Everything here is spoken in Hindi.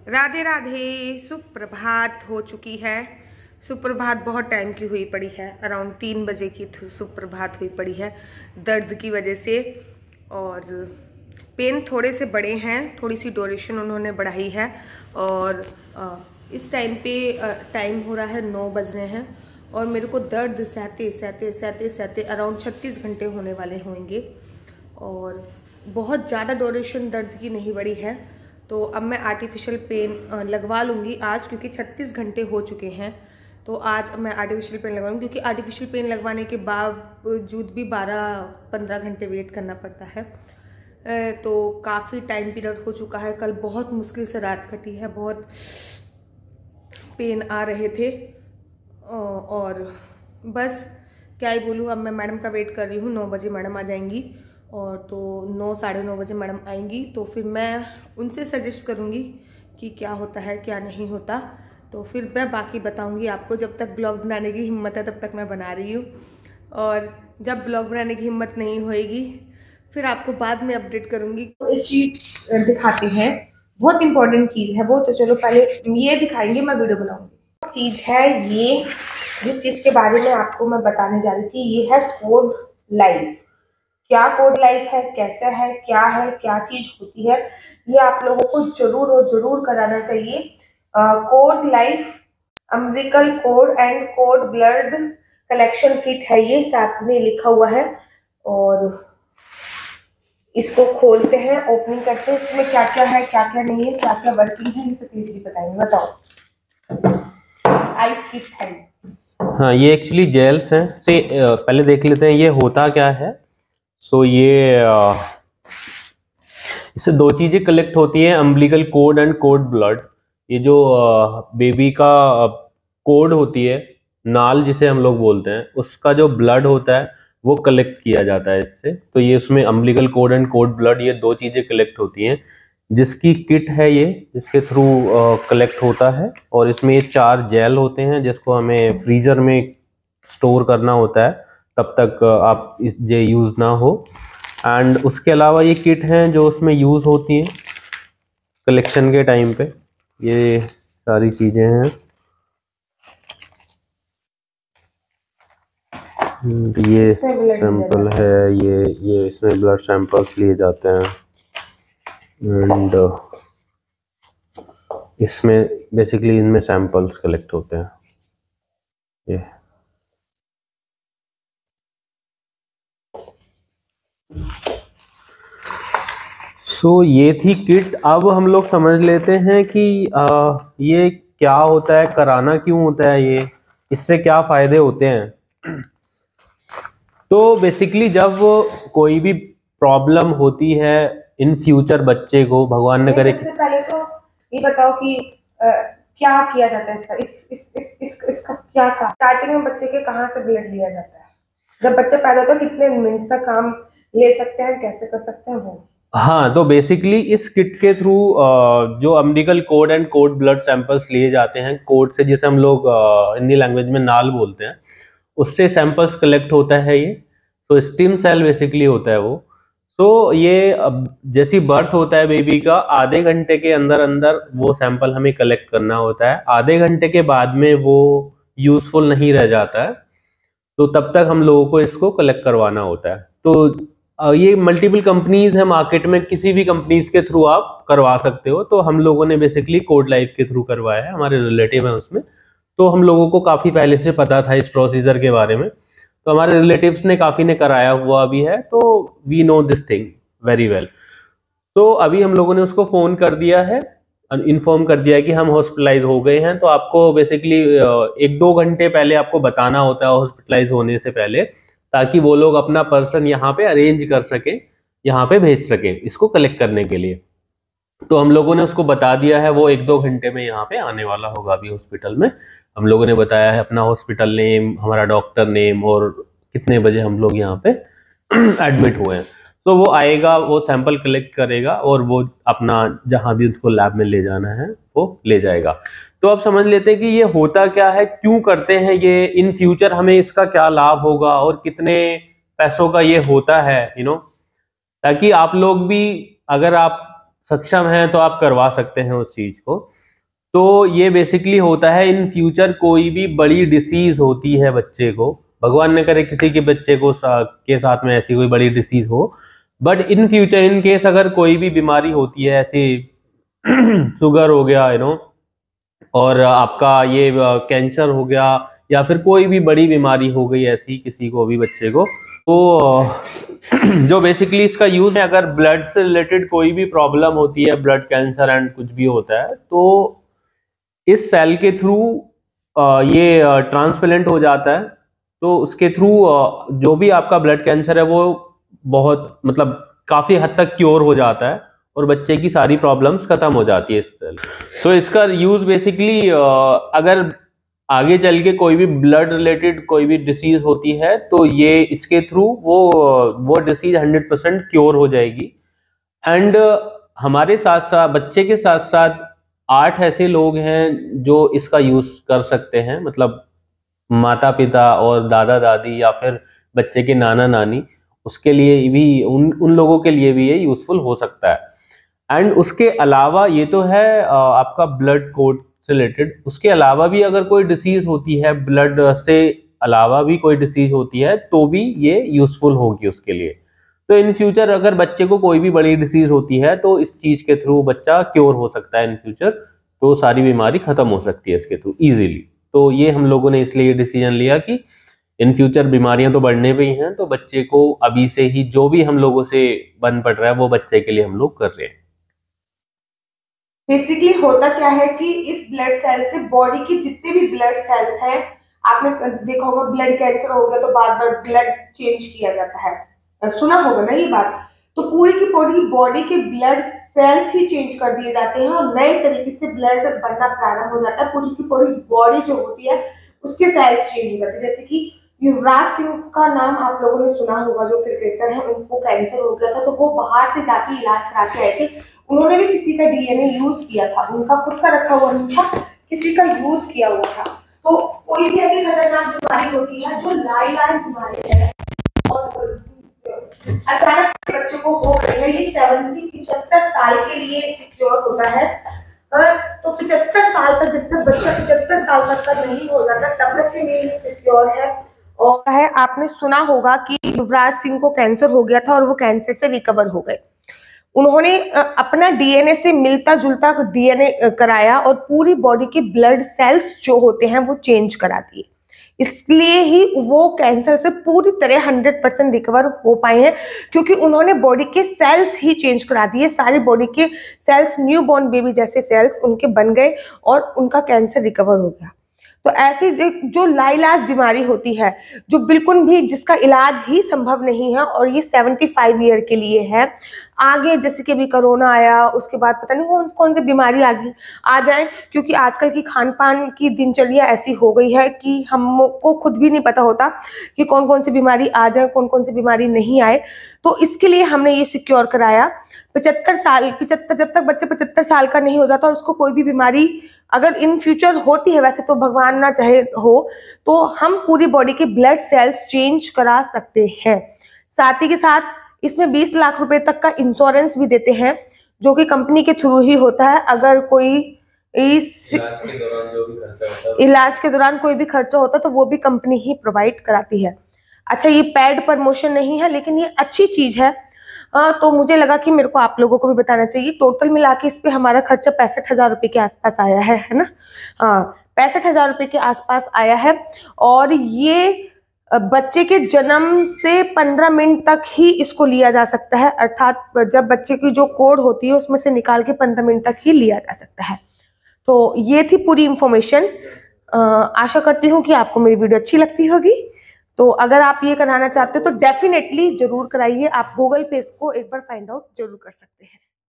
राधे राधे, सुप्रभात हो चुकी है। सुप्रभात बहुत टाइम की हुई पड़ी है, अराउंड 3 बजे की सुप्रभात हुई पड़ी है दर्द की वजह से। और पेन थोड़े से बड़े हैं, थोड़ी सी ड्यूरेशन उन्होंने बढ़ाई है। और इस टाइम पे टाइम हो रहा है 9 बज रहे हैं और मेरे को दर्द सहते सहते सहते सहते अराउंड 36 घंटे होने वाले होंगे। और बहुत ज़्यादा ड्यूरेशन दर्द की नहीं बढ़ी है, तो अब मैं आर्टिफिशियल पेन लगवा लूँगी आज, क्योंकि 36 घंटे हो चुके हैं। तो आज मैं आर्टिफिशियल पेन लगवाऊंगी, क्योंकि आर्टिफिशियल पेन लगवाने के बावजूद भी 12-15 घंटे वेट करना पड़ता है। तो काफ़ी टाइम पीरियड हो चुका है। कल बहुत मुश्किल से रात कटी है, बहुत पेन आ रहे थे। और बस क्या ही बोलूँ, अब मैं मैडम का वेट कर रही हूँ। 9 बजे मैडम आ जाएंगी, और तो 9-9:30 बजे मैडम आएंगी, तो फिर मैं उनसे सजेस्ट करूँगी कि क्या होता है क्या नहीं होता। तो फिर मैं बाकी बताऊँगी आपको। जब तक ब्लॉग बनाने की हिम्मत है तब तक मैं बना रही हूँ, और जब ब्लॉग बनाने की हिम्मत नहीं होएगी फिर आपको बाद में अपडेट करूँगी। तो एक चीज़ दिखाते हैं, बहुत इंपॉर्टेंट चीज़ है वो। तो चलो पहले ये दिखाएंगे, मैं वीडियो बनाऊँगी। चीज़ है ये, जिस चीज़ के बारे में आपको मैं बताने जा रही थी, ये है कोड लाइफ। क्या कोड लाइफ है, कैसा है, क्या चीज होती है, ये आप लोगों को जरूर और जरूर कराना चाहिए। Code life umbilical cord and code blood collection kit है, ये साथ में लिखा हुआ है। और इसको खोलते हैं, ओपनिंग करते हैं, इसमें क्या क्या है क्या क्या नहीं है, क्या क्या वर्किंग है, ये सतीश जी बताएंगे। बताओ। आइस किट है। हाँ, ये एक्चुअली जेल्स हैं। से पहले देख लेते हैं ये होता क्या है। सो ये इससे दो चीजें कलेक्ट होती हैं, umbilical cord and code blood. ये जो बेबी का कोड होती है, नाल जिसे हम लोग बोलते हैं, उसका जो ब्लड होता है वो कलेक्ट किया जाता है इससे। तो ये उसमें umbilical cord and code blood, ये दो चीजें कलेक्ट होती हैं, जिसकी किट है ये, इसके थ्रू कलेक्ट होता है। और इसमें ये 4 जेल होते हैं जिसको हमें फ्रीजर में स्टोर करना होता है तब तक आप ये यूज ना हो। एंड उसके अलावा ये किट हैं जो उसमें यूज होती हैं कलेक्शन के टाइम पे। ये सारी चीजें हैं। ये सैंपल है, ये इसमें ब्लड सैंपल्स लिए जाते हैं। एंड इसमें बेसिकली इनमें सैंपल्स कलेक्ट होते हैं। ये ये थी किट। अब हम लोग समझ लेते हैं कि ये क्या होता है, कराना क्यों होता है, ये इससे क्या फायदे होते हैं। तो बेसिकली जब कोई भी प्रॉब्लम होती है इन फ्यूचर बच्चे को, भगवान न करे। सबसे पहले तो ये बताओ कि क्या किया जाता है इसका, इसका क्या का स्टार्टिंग में बच्चे के कहाँ से ब्लड लिया जाता है? जब बच्चा पैदा होता है कितने मिनट तक काम ले सकते हैं, कैसे कर सकते हैं वो? हाँ, तो बेसिकली इस किट के थ्रू जो umbilical cord and code blood samples लिए जाते हैं, कोड से जिसे हम लोग हिंदी लैंग्वेज में नाल बोलते हैं, उससे सैंपल्स कलेक्ट होता है ये। तो स्टिम सेल बेसिकली होता है वो। तो ये जैसी बर्थ होता है बेबी का, आधे घंटे के अंदर अंदर वो सैंपल हमें कलेक्ट करना होता है। आधे घंटे के बाद में वो यूजफुल नहीं रह जाता है, तो तब तक हम लोगों को इसको कलेक्ट करवाना होता है। तो ये मल्टीपल कंपनीज है मार्केट में, किसी भी कंपनीज के थ्रू आप करवा सकते हो। तो हम लोगों ने बेसिकली कोड लाइफ के थ्रू करवाया है, हमारे रिलेटिव है उसमें, तो हम लोगों को काफी पहले से पता था इस प्रोसीजर के बारे में। तो हमारे रिलेटिव्स ने काफी ने कराया हुआ भी है, तो we know this thing very well. तो अभी हम लोगों ने उसको फोन कर दिया है, इन्फॉर्म कर दिया है कि हम हॉस्पिटलाइज हो गए हैं। तो आपको बेसिकली 1-2 घंटे पहले आपको बताना होता है हॉस्पिटलाइज होने से पहले, ताकि वो लोग अपना पर्सन यहाँ पे अरेंज कर सके, यहाँ पे भेज सके इसको कलेक्ट करने के लिए। तो हम लोगों ने उसको बता दिया है, वो 1-2 घंटे में यहाँ पे आने वाला होगा अभी हॉस्पिटल में। हम लोगों ने बताया है अपना हॉस्पिटल नेम, हमारा डॉक्टर नेम, और कितने बजे हम लोग यहाँ पे एडमिट हुए हैं। तो वो आएगा, वो सैंपल कलेक्ट करेगा, और वो अपना जहां भी उसको लैब में ले जाना है वो ले जाएगा। तो अब समझ लेते हैं कि ये होता क्या है, क्यों करते हैं ये, इन फ्यूचर हमें इसका क्या लाभ होगा, और कितने पैसों का ये होता है, ताकि आप लोग भी, अगर आप सक्षम हैं तो आप करवा सकते हैं उस चीज को। तो ये बेसिकली होता है इन फ्यूचर कोई भी बड़ी डिसीज होती है बच्चे को, भगवान न करे किसी के बच्चे को के साथ में ऐसी कोई बड़ी डिसीज हो, but in future in case अगर कोई भी बीमारी होती है ऐसी शुगर हो गया और आपका ये कैंसर हो गया या फिर कोई भी बड़ी बीमारी हो गई ऐसी किसी को भी बच्चे को, तो जो बेसिकली इसका यूज है, अगर ब्लड से रिलेटेड कोई भी प्रॉब्लम होती है, ब्लड कैंसर एंड कुछ भी होता है, तो इस सेल के थ्रू ये ट्रांसप्लांट हो जाता है। तो उसके थ्रू जो भी आपका ब्लड कैंसर है वो बहुत मतलब काफी हद तक क्योर हो जाता है और बच्चे की सारी प्रॉब्लम्स खत्म हो जाती है इस सेल। सो इसका यूज बेसिकली अगर आगे चल के कोई भी ब्लड रिलेटेड कोई भी डिसीज होती है तो ये इसके थ्रू वो डिसीज 100% क्योर हो जाएगी। एंड हमारे साथ साथ बच्चे के साथ साथ 8 ऐसे लोग हैं जो इसका यूज कर सकते हैं, मतलब माता पिता और दादा दादी या फिर बच्चे के नाना नानी, उसके लिए भी उन लोगों के लिए भी ये यूजफुल हो सकता है। एंड उसके अलावा ये तो है आपका ब्लड कोड रिलेटेड, उसके अलावा भी अगर कोई डिसीज होती है, ब्लड से अलावा भी कोई डिसीज होती है तो भी ये यूजफुल होगी उसके लिए। तो इन फ्यूचर अगर बच्चे को कोई भी बड़ी डिसीज होती है तो इस चीज के थ्रू बच्चा क्योर हो सकता है इन फ्यूचर, तो सारी बीमारी खत्म हो सकती है इसके थ्रू इजीली। तो ये हम लोगों ने इसलिए डिसीजन लिया कि इन फ्यूचर बीमारियां तो बढ़ने पे ही हैं, तो बच्चे को अभी से ही जो भी हम लोगों से बन पड़ रहा है वो बच्चे के लिए हम लोग कर रहे हैं। बेसिकली होता क्या है कि इस ब्लड सेल से बॉडी के जितने भी ब्लड सेल्स हैं, आपने देखा होगा ब्लड कैंसर हो गया तो बार बार ब्लड चेंज किया जाता है, सुना होगा ना ये बात। तो पूरी की पूरी बॉडी के ब्लड सेल्स ही चेंज कर दिए जाते हैं और नए तरीके से ब्लड बनना प्रारंभ हो जाता है। पूरी की पूरी बॉडी जो होती है उसके सेल्स चेंज हो जाते हैं। जैसे कि युवराज सिंह का नाम आप लोगों ने सुना होगा, जो क्रिकेटर है, उनको कैंसर हो गया था तो वो बाहर से जाके इलाज करा के आए थे। उन्होंने भी किसी का डीएनए यूज किया था, उनका खुद का रखा हुआ नहीं था, किसी का यूज किया हुआ था। तो कोई भी ऐसी खतरनाक बीमारी होती है जो लाइलाज बीमारी है और अचानक से बच्चे को हो गई है, ये 75 साल के लिए सिक्योर होता है। तो 75 साल तक, जब तक बच्चा 75 साल तक का नहीं हो जाता तब तक के लिए ये सिक्योर है। और है आपने सुना होगा कि युवराज सिंह को कैंसर हो गया था और वो कैंसर से रिकवर हो गए। उन्होंने अपना डीएनए से मिलता जुलता डीएनए कराया और पूरी बॉडी के ब्लड सेल्स जो होते हैं वो चेंज करा दिए, इसलिए ही वो कैंसर से पूरी तरह 100% रिकवर हो पाए हैं, क्योंकि उन्होंने बॉडी के सेल्स ही चेंज करा दिए। सारी बॉडी के सेल्स न्यू बॉर्न बेबी जैसे सेल्स उनके बन गए और उनका कैंसर रिकवर हो गया। तो ऐसी जो लाइलाज बीमारी होती है, जो बिल्कुल भी जिसका इलाज ही संभव नहीं है, और ये 75 ईयर के लिए है। आगे जैसे कि अभी कोरोना आया, उसके बाद पता नहीं कौन कौन सी बीमारी आ जाए, क्योंकि आजकल की खान पान की दिनचर्या ऐसी हो गई है कि हमको खुद भी नहीं पता होता कि कौन कौन सी बीमारी आ जाए, कौन कौन सी बीमारी नहीं आए। तो इसके लिए हमने ये सिक्योर कराया। 75 साल, जब तक बच्चा 75 साल का नहीं हो जाता और उसको कोई भी बीमारी अगर इन फ्यूचर होती है, वैसे तो भगवान ना चाहे हो, तो हम पूरी बॉडी के ब्लड सेल्स चेंज करा सकते हैं। साथ ही के साथ इसमें 20 लाख रुपए तक का इंश्योरेंस भी देते हैं, जो कि कंपनी के थ्रू ही होता है। अगर कोई इलाज के दौरान कोई भी खर्चा होता है तो वो भी कंपनी ही प्रोवाइड कराती है। अच्छा, ये पेड प्रमोशन नहीं है, लेकिन ये अच्छी चीज है। तो मुझे लगा कि मेरे को आप लोगों को भी बताना चाहिए। टोटल मिला के इस पे हमारा खर्चा 65,000 रुपए के आसपास आया है ना। हाँ, 65,000 रुपए के आसपास आया है। और ये बच्चे के जन्म से 15 मिनट तक ही इसको लिया जा सकता है, अर्थात जब बच्चे की जो कोड होती है उसमें से निकाल के 15 मिनट तक ही लिया जा सकता है। तो ये थी पूरी इंफॉर्मेशन। आशा करती हूँ कि आपको मेरी वीडियो अच्छी लगती होगी। तो अगर आप ये कराना चाहते हो तो डेफिनेटली जरूर कराइए। आप गूगल पे इसको एक बार फाइंड आउट जरूर कर सकते हैं।